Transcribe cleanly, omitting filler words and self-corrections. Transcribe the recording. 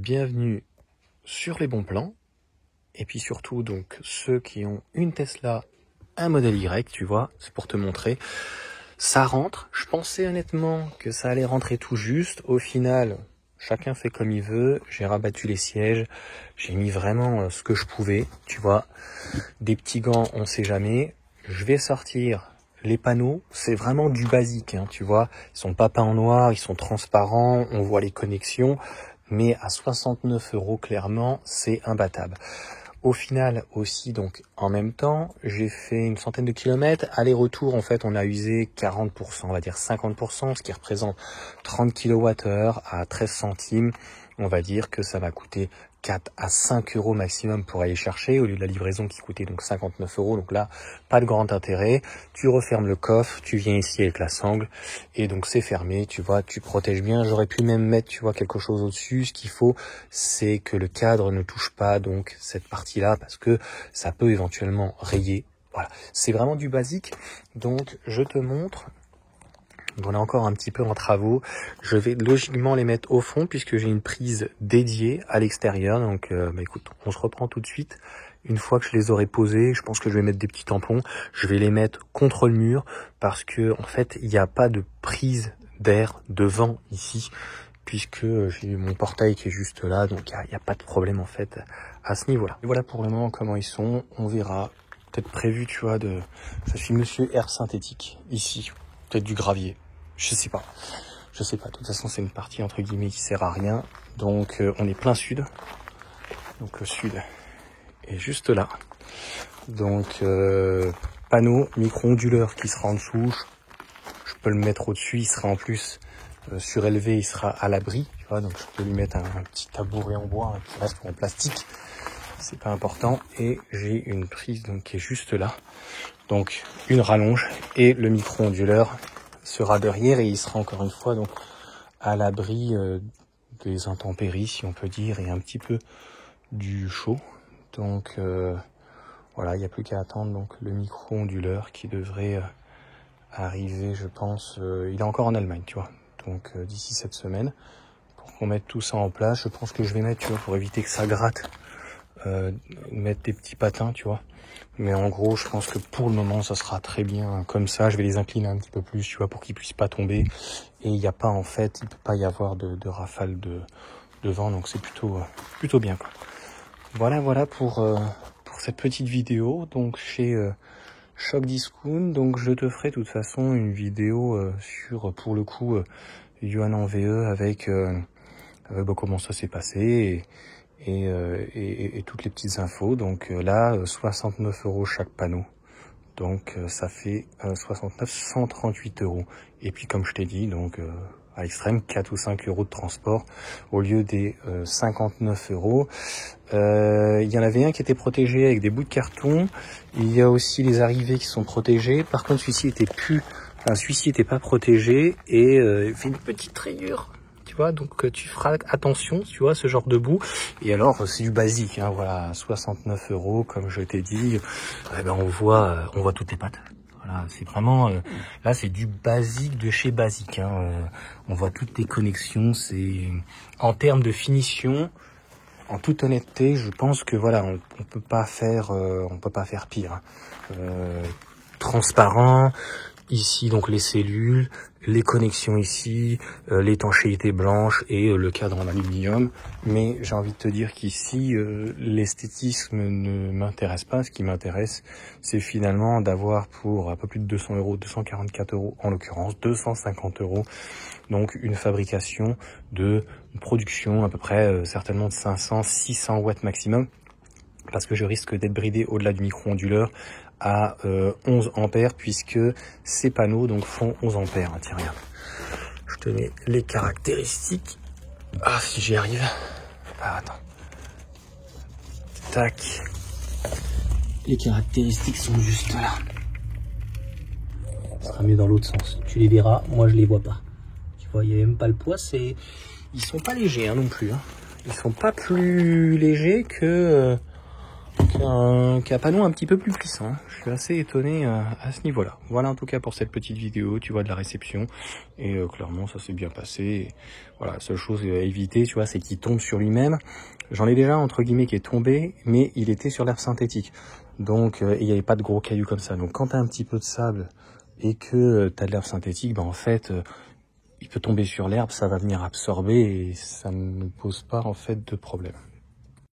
Bienvenue sur les bons plans. Et puis surtout, donc, ceux qui ont une Tesla, un modèle Y, tu vois, c'est pour te montrer. Ça rentre. Je pensais honnêtement que ça allait rentrer tout juste. Au final, chacun fait comme il veut. J'ai rabattu les sièges. J'ai mis vraiment ce que je pouvais, tu vois. Des petits gants, on sait jamais. Je vais sortir les panneaux. C'est vraiment du basique, hein, tu vois. Ils sont pas peints en noir, ils sont transparents. On voit les connexions. Mais à 69 €, clairement, c'est imbattable. Au final aussi, donc en même temps, j'ai fait une centaine de kilomètres. Aller-retour, en fait, on a usé 40%, on va dire 50%, ce qui représente 30 kWh à 13 centimes. On va dire que ça va coûter 4 à 5 € maximum pour aller chercher, au lieu de la livraison qui coûtait donc 59 €. Donc là, pas de grand intérêt. Tu refermes le coffre, tu viens ici avec la sangle, et donc c'est fermé, tu vois, tu protèges bien. J'aurais pu même mettre, tu vois, quelque chose au-dessus. Ce qu'il faut, c'est que le cadre ne touche pas donc cette partie-là, parce que ça peut éventuellement rayer. Voilà, c'est vraiment du basique. Donc je te montre. On est encore un petit peu en travaux. Je vais logiquement les mettre au fond puisque j'ai une prise dédiée à l'extérieur. Donc écoute, on se reprend tout de suite. Une fois que je les aurai posés, je pense que je vais mettre des petits tampons. Je vais les mettre contre le mur parce que en fait, il n'y a pas de prise d'air devant ici, puisque j'ai mon portail qui est juste là. Donc il n'y a pas de problème en fait à ce niveau-là. Et voilà pour le moment comment ils sont. On verra. Peut-être prévu, tu vois, ça fait Monsieur Air synthétique ici. Peut-être du gravier. Je sais pas. De toute façon, c'est une partie entre guillemets qui sert à rien. Donc, on est plein sud. Donc, le sud est juste là. Donc, panneau micro-onduleur qui sera en dessous. Je peux le mettre au-dessus. Il sera en plus surélevé. Il sera à l'abri. Tu vois, donc, je peux lui mettre un petit tabouret en bois qui reste en plastique. C'est pas important. Et j'ai une prise donc qui est juste là. Donc, une rallonge et le micro-onduleur sera derrière et il sera encore une fois donc à l'abri des intempéries, si on peut dire, et un petit peu du chaud. Donc voilà, il n'y a plus qu'à attendre donc le micro-onduleur qui devrait arriver, je pense. Il est encore en Allemagne, tu vois. Donc d'ici cette semaine, pour qu'on mette tout ça en place, je pense que je vais mettre, tu vois, pour éviter que ça gratte, mettre des petits patins, tu vois. Mais en gros, je pense que pour le moment, ça sera très bien comme ça. Je vais les incliner un petit peu plus, tu vois, pour qu'ils puissent pas tomber. Et il n'y a pas, en fait, il peut pas y avoir de rafale de vent. Donc c'est plutôt bien, quoi. Voilà pour cette petite vidéo. Donc chez Choc Discount. Donc je te ferai de toute façon une vidéo sur, pour le coup, Yuan en VE avec comment ça s'est passé. Et toutes les petites infos. Donc là, 69 € chaque panneau. Donc ça fait 138 €. Et puis comme je t'ai dit, donc à l'extrême, 4 ou 5 € de transport au lieu des 59 €. Il y en avait un qui était protégé avec des bouts de carton. Il y a aussi les arrivées qui sont protégées. Par contre, celui-ci était pas protégé et il fait une petite rayure. Tu vois, donc tu feras attention, tu vois, ce genre de bout. Et alors, c'est du basique, hein, voilà, 69 €, comme je t'ai dit. Eh ben, on voit toutes les pattes. Voilà, c'est vraiment, là, c'est du basique de chez basique, hein. On voit toutes les connexions. C'est, en termes de finition, en toute honnêteté, je pense que voilà, on peut pas faire pire, hein. Transparent. Ici, donc, les cellules, les connexions ici, l'étanchéité blanche et le cadre en aluminium. Mais j'ai envie de te dire qu'ici, l'esthétisme ne m'intéresse pas. Ce qui m'intéresse, c'est finalement d'avoir pour un peu plus de 200 €, 244 € en l'occurrence, 250 €. Donc, une fabrication une production à peu près, certainement de 500, 600 watts maximum. Parce que je risque d'être bridé au-delà du micro-onduleur à 11 ampères, puisque ces panneaux donc font 11 ampères. Tiens, regarde. Je te mets les caractéristiques. Ah, si j'y arrive. Ah, attends. Tac. Les caractéristiques sont juste là. Ça sera mieux dans l'autre sens. Tu les verras, moi je les vois pas. Tu vois, il n'y a même pas le poids. Ils sont pas légers, hein, non plus, hein. Ils sont pas plus légers que qu'un panneau un petit peu plus puissant. Je suis assez étonné à ce niveau-là. Voilà en tout cas pour cette petite vidéo, tu vois, de la réception. Et clairement, ça s'est bien passé. Et voilà, la seule chose à éviter, tu vois, c'est qu'il tombe sur lui-même. J'en ai déjà, entre guillemets, qui est tombé, mais il était sur l'herbe synthétique. Donc, il n'y avait pas de gros cailloux comme ça. Donc, quand tu as un petit peu de sable et que tu as de l'herbe synthétique, ben, en fait, il peut tomber sur l'herbe, ça va venir absorber et ça ne pose pas, en fait, de problème.